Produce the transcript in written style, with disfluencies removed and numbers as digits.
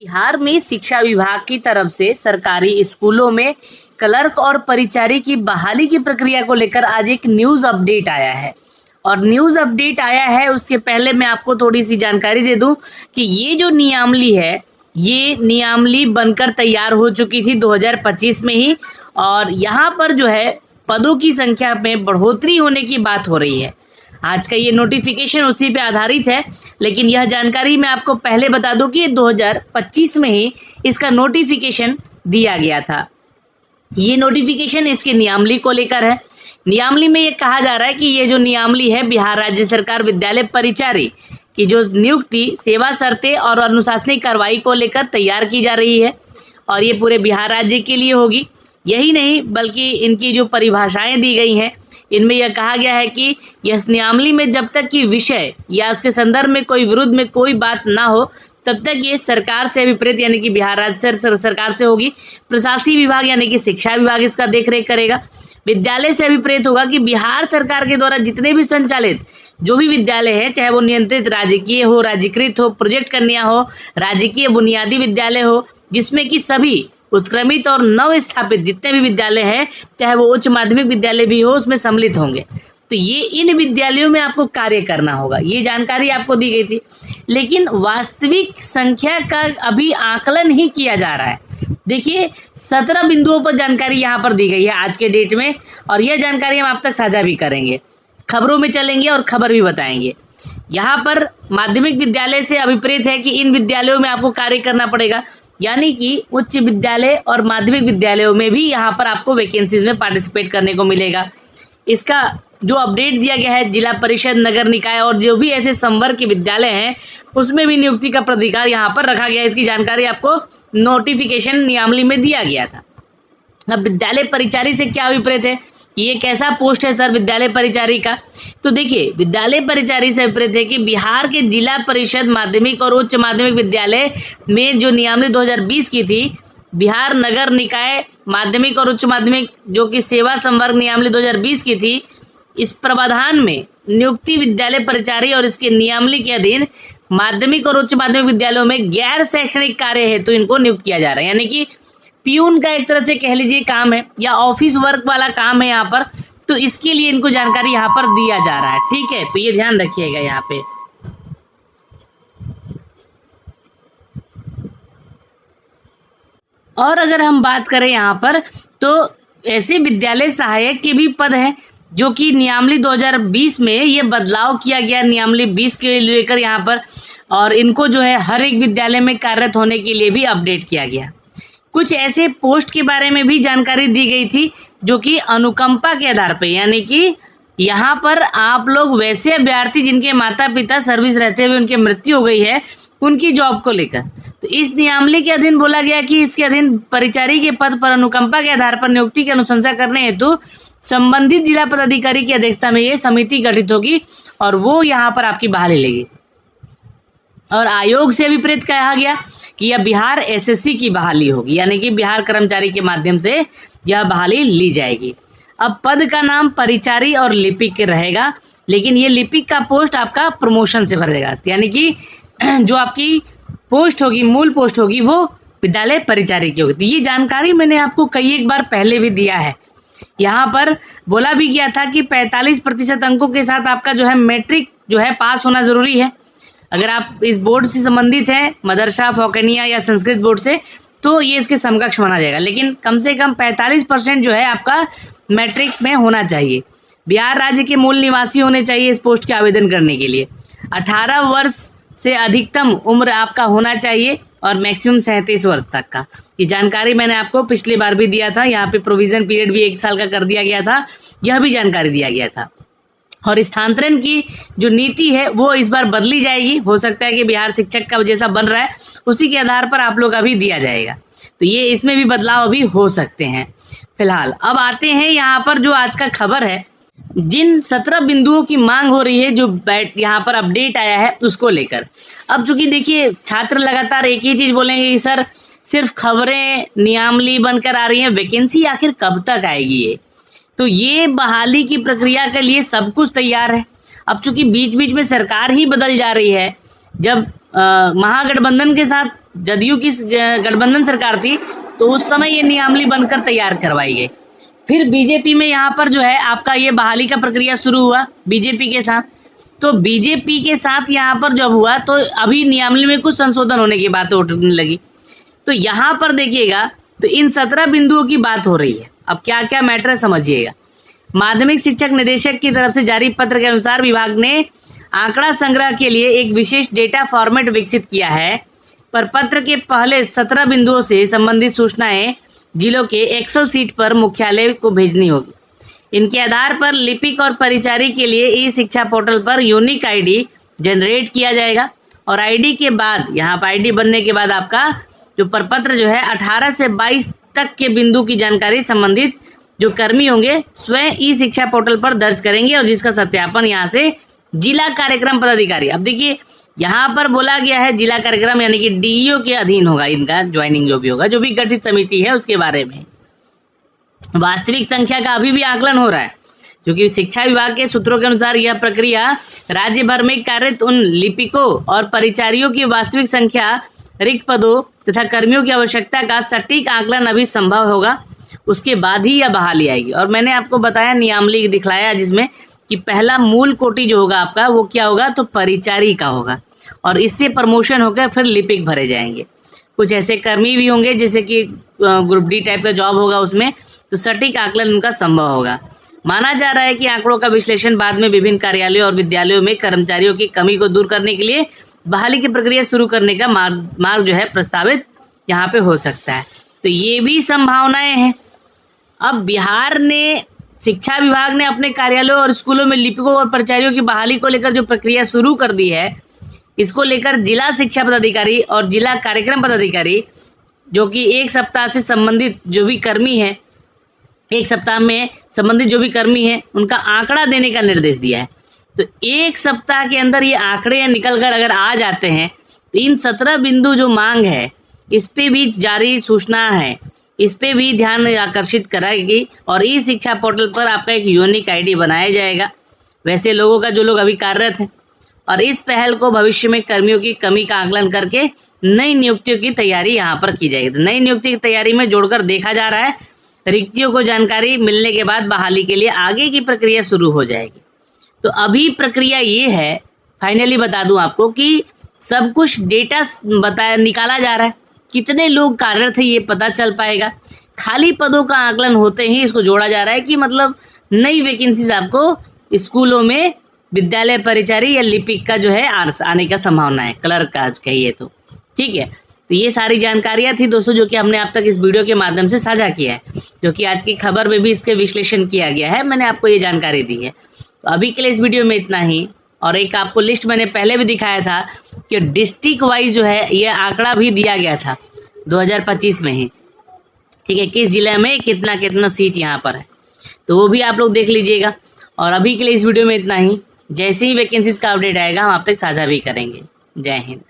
बिहार में शिक्षा विभाग की तरफ से सरकारी स्कूलों में क्लर्क और परिचारी की बहाली की प्रक्रिया को लेकर आज एक न्यूज अपडेट आया है। और न्यूज अपडेट आया है उसके पहले मैं आपको थोड़ी सी जानकारी दे दूं कि ये जो नियमावली है, ये नियमावली बनकर तैयार हो चुकी थी 2025 में ही। और यहाँ पर जो है पदों की संख्या में बढ़ोतरी होने की बात हो रही है। आज का ये नोटिफिकेशन उसी पे आधारित है, लेकिन यह जानकारी मैं आपको पहले बता दूं कि 2025 में ही इसका नोटिफिकेशन दिया गया था। ये नोटिफिकेशन इसके नियमावली को लेकर है। नियमावली में ये कहा जा रहा है कि ये जो नियमावली है बिहार राज्य सरकार विद्यालय परिचारी की जो नियुक्ति, सेवा शर्तें और अनुशासनिक कार्रवाई को लेकर तैयार की जा रही है और ये पूरे बिहार राज्य के लिए होगी। यही नहीं बल्कि इनकी जो परिभाषाएं दी गई हैं इनमें यह कहा गया है कि इस नियमावली में जब तक कि विषय या उसके संदर्भ में कोई विरुद्ध में कोई बात ना हो तब तक ये सरकार से विपरीत यानी कि बिहार राज्य सरकार से होगी। प्रशासनिक विभाग यानी कि शिक्षा विभाग इसका देखरेख करेगा। विद्यालय से अभिप्रेत होगा कि बिहार सरकार के द्वारा जितने भी संचालित जो भी विद्यालय है, चाहे वो नियंत्रित राजकीय हो, राज्यकृत हो, प्रोजेक्ट कन्या हो, राजकीय बुनियादी विद्यालय हो, जिसमें कि सभी उत्क्रमित और नव स्थापित जितने भी विद्यालय हैं, चाहे वो उच्च माध्यमिक विद्यालय भी हो, उसमें सम्मिलित होंगे। तो ये इन विद्यालयों में आपको कार्य करना होगा। ये जानकारी आपको दी गई थी, लेकिन वास्तविक संख्या का अभी आकलन ही किया जा रहा है। देखिए 17 बिंदुओं पर जानकारी यहाँ पर दी गई है आज के डेट में, और यह जानकारी हम आप तक साझा भी करेंगे, खबरों में चलेंगे और खबर भी बताएंगे। यहाँ पर माध्यमिक विद्यालय से अभिप्रेत है कि इन विद्यालयों में आपको कार्य करना पड़ेगा, यानी कि उच्च विद्यालय और माध्यमिक विद्यालयों में भी यहाँ पर आपको वैकेंसीज में पार्टिसिपेट करने को मिलेगा। इसका जो अपडेट दिया गया है जिला परिषद, नगर निकाय और जो भी ऐसे संवर्ग के विद्यालय हैं उसमें भी नियुक्ति का प्राधिकार यहाँ पर रखा गया। इसकी जानकारी आपको नोटिफिकेशन नियमावली में दिया गया था। अब विद्यालय परिचारी से क्या अभिप्रेत है कि ये कैसा पोस्ट है सर विद्यालय परिचारी का? तो देखिए विद्यालय परिचारी से अभिप्रेत है कि बिहार के जिला परिषद माध्यमिक और उच्च माध्यमिक विद्यालय में जो नियमावली 2020 की थी, बिहार नगर निकाय माध्यमिक और उच्च माध्यमिक जो कि सेवा संवर्ग नियमावली 2020 की थी, इस प्रावधान में नियुक्ति विद्यालय परिचारी और इसके नियमावली के अधीन माध्यमिक और उच्च माध्यमिक विद्यालयों में गैर शैक्षणिक कार्य हेतु इनको नियुक्त किया जा रहा है। यानी कि पियून का एक तरह से कह लीजिए काम है या ऑफिस वर्क वाला काम है यहाँ पर, तो इसके लिए इनको जानकारी यहाँ पर दिया जा रहा है। ठीक है, तो ये ध्यान रखिएगा यहाँ पे। और अगर हम बात करें यहाँ पर तो ऐसे विद्यालय सहायक के भी पद हैं जो कि नियमावली 2020 में ये बदलाव किया गया नियमावली 20 के लेकर यहाँ पर, और इनको जो है हर एक विद्यालय में कार्यरत होने के लिए भी अपडेट किया गया। कुछ ऐसे पोस्ट के बारे में भी जानकारी दी गई थी जो कि अनुकंपा के आधार पर, यानी कि यहाँ पर आप लोग वैसे अभ्यर्थी जिनके माता पिता सर्विस रहते हुए उनकी मृत्यु हो गई है उनकी जॉब को लेकर, तो इस नियमावली के अधीन बोला गया कि इसके अधीन परिचारी के पद पर अनुकंपा के आधार पर नियुक्ति की अनुशंसा करने हेतु संबंधित जिला पदाधिकारी की अध्यक्षता में ये समिति गठित होगी और वो यहाँ पर आपकी बहाली लेगी। और आयोग से विपरीत कहा गया कि यह बिहार एसएससी की बहाली होगी, यानी कि बिहार कर्मचारी के माध्यम से यह बहाली ली जाएगी। अब पद का नाम परिचारी और लिपिक रहेगा, लेकिन ये लिपिक का पोस्ट आपका प्रमोशन से भरेगा, यानी कि जो आपकी पोस्ट होगी, मूल पोस्ट होगी, वो विद्यालय परिचारी की होगी। तो ये जानकारी मैंने आपको कई एक बार पहले भी दिया है। यहाँ पर बोला भी गया था कि 45% अंकों के साथ आपका जो है मैट्रिक जो है पास होना जरूरी है। अगर आप इस बोर्ड से संबंधित हैं, मदरसा, फौकनिया या संस्कृत बोर्ड से, तो ये इसके समकक्ष माना जाएगा, लेकिन कम से कम 45% जो है आपका मैट्रिक में होना चाहिए। बिहार राज्य के मूल निवासी होने चाहिए इस पोस्ट के आवेदन करने के लिए। 18 वर्ष से अधिकतम उम्र आपका होना चाहिए और मैक्सिमम 37 वर्ष तक का। ये जानकारी मैंने आपको पिछली बार भी दिया था। यहाँ पे प्रोविजन पीरियड भी 1 साल का कर दिया गया था, यह भी जानकारी दिया गया था। और स्थानांतरण की जो नीति है वो इस बार बदली जाएगी। हो सकता है कि बिहार शिक्षक का जैसा बन रहा है उसी के आधार पर आप लोग अभी दिया जाएगा, तो ये इसमें भी बदलाव अभी हो सकते हैं। फिलहाल अब आते हैं यहाँ पर जो आज का खबर है, जिन 17 बिंदुओं की मांग हो रही है जो यहाँ पर अपडेट आया है उसको लेकर। अब चूंकि देखिए छात्र लगातार एक ही चीज बोलेंगे कि सर सिर्फ खबरें नियमावली बनकर आ रही हैं, वैकेंसी आखिर कब तक आएगी ये? तो ये बहाली की प्रक्रिया के लिए सब कुछ तैयार है। अब चूंकि बीच बीच में सरकार ही बदल जा रही है, जब महागठबंधन के साथ जदयू की गठबंधन सरकार थी तो उस समय ये नियमावली बनकर तैयार करवाई गई। फिर बीजेपी में यहाँ पर जो है आपका ये बहाली का प्रक्रिया शुरू हुआ बीजेपी के साथ। तो बीजेपी के साथ यहाँ पर जब हुआ तो अभी नियमावली में कुछ संशोधन होने की बात उठने लगी। तो यहाँ पर देखिएगा तो इन 17 बिंदुओं की बात हो रही है। अब क्या क्या मैटर है समझिएगा। माध्यमिक शिक्षक निदेशक की तरफ से जारी पत्र के अनुसार विभाग ने आंकड़ा संग्रह के लिए एक विशेष डेटा फॉर्मेट विकसित किया है, पर पत्र के पहले 17 बिंदुओं से संबंधित सूचनाएं जिलों के एक्सेल सीट पर मुख्यालय को भेजनी होगी। इनके आधार पर लिपिक और परिचारी के लिए ई शिक्षा पोर्टल पर यूनिक आईडी जनरेट किया जाएगा और आईडी के बाद यहाँ पर आईडी बनने के बाद आपका जो प्रपत्र जो है 18 से 22 तक के बिंदु की जानकारी संबंधित जो कर्मी होंगे स्वयं ई शिक्षा पोर्टल पर दर्ज करेंगे और जिसका सत्यापन यहाँ से जिला कार्यक्रम पदाधिकारी। अब देखिए यहाँ पर बोला गया है जिला कार्यक्रम यानी कि डीईओ के अधीन होगा इनका ज्वाइनिंग, जो भी होगा, जो भी गठित समिति है उसके बारे में। वास्तविक संख्या का अभी भी आकलन हो रहा है क्योंकि शिक्षा विभाग के सूत्रों के अनुसार यह प्रक्रिया राज्य भर में कार्यरत उन लिपिकों और परिचारियों की वास्तविक संख्या, रिक्त पदों तथा कर्मियों की आवश्यकता का सटीक आकलन अभी संभव होगा, उसके बाद ही यह बहाली आएगी। और मैंने आपको बताया नियमावली दिखलाया जिसमें कि पहला मूल कोटि जो होगा आपका वो क्या होगा तो परिचारी का होगा और इससे प्रमोशन होकर फिर लिपिक भरे जाएंगे। कुछ ऐसे कर्मी भी होंगे जैसे कि ग्रुप डी टाइप का जॉब होगा, उसमें तो सटीक आकलन उनका संभव होगा। माना जा रहा है कि आंकड़ों का विश्लेषण बाद में विभिन्न कार्यालयों और विद्यालयों में कर्मचारियों की कमी को दूर करने के लिए बहाली की प्रक्रिया शुरू करने का मार्ग जो है प्रस्तावित यहाँ पे हो सकता है। तो ये भी संभावनाएं हैं। अब बिहार ने शिक्षा विभाग ने अपने कार्यालयों और स्कूलों में लिपिकों और परिचारियों की बहाली को लेकर जो प्रक्रिया शुरू कर दी है, इसको लेकर जिला शिक्षा पदाधिकारी और जिला कार्यक्रम पदाधिकारी जो कि एक सप्ताह से संबंधित जो भी कर्मी है, एक सप्ताह में संबंधित जो भी कर्मी है उनका आंकड़ा देने का निर्देश दिया है। तो एक सप्ताह के अंदर ये आंकड़े निकल कर अगर आ जाते हैं तो इन 17 बिंदु जो मांग है इस पे भी जारी सूचना है, इस पे भी ध्यान आकर्षित कराएगी और ई शिक्षा पोर्टल पर आपका एक यूनिक आईडी बनाया जाएगा वैसे लोगों का जो लोग अभी कार्यरत हैं। और इस पहल को भविष्य में कर्मियों की कमी का आकलन करके नई नियुक्तियों की तैयारी यहाँ पर की जाएगी। तो नई नियुक्ति की तैयारी में जोड़कर देखा जा रहा है रिक्तियों को जानकारी मिलने के बाद बहाली के लिए आगे की प्रक्रिया शुरू हो जाएगी। तो अभी प्रक्रिया ये है, फाइनली बता दूं आपको कि सब कुछ डेटा निकाला जा रहा है, कितने लोग कार्यरत है ये पता चल पाएगा। खाली पदों का आकलन होते ही इसको जोड़ा जा रहा है कि मतलब नई वैकेंसीज आपको स्कूलों में विद्यालय परिचारी या लिपिक का जो है आने का संभावना है, क्लर्क का कहिए तो, ठीक है। तो ये सारी जानकारियां थी दोस्तों जो कि हमने आप तक इस वीडियो के माध्यम से साझा किया है, जो कि आज की खबर में भी इसके विश्लेषण किया गया है, मैंने आपको ये जानकारी दी है। तो अभी के लिए इस वीडियो में इतना ही। और एक आपको लिस्ट मैंने पहले भी दिखाया था कि डिस्ट्रिक्ट वाइज जो है ये आंकड़ा भी दिया गया था 2025 में ही, ठीक है, किस जिले में कितना कितना सीट यहाँ पर है, तो वो भी आप लोग देख लीजिएगा। और अभी के लिए इस वीडियो में इतना ही। जैसे ही वैकेंसीज का अपडेट आएगा हम आप तक साझा भी करेंगे। जय हिंद।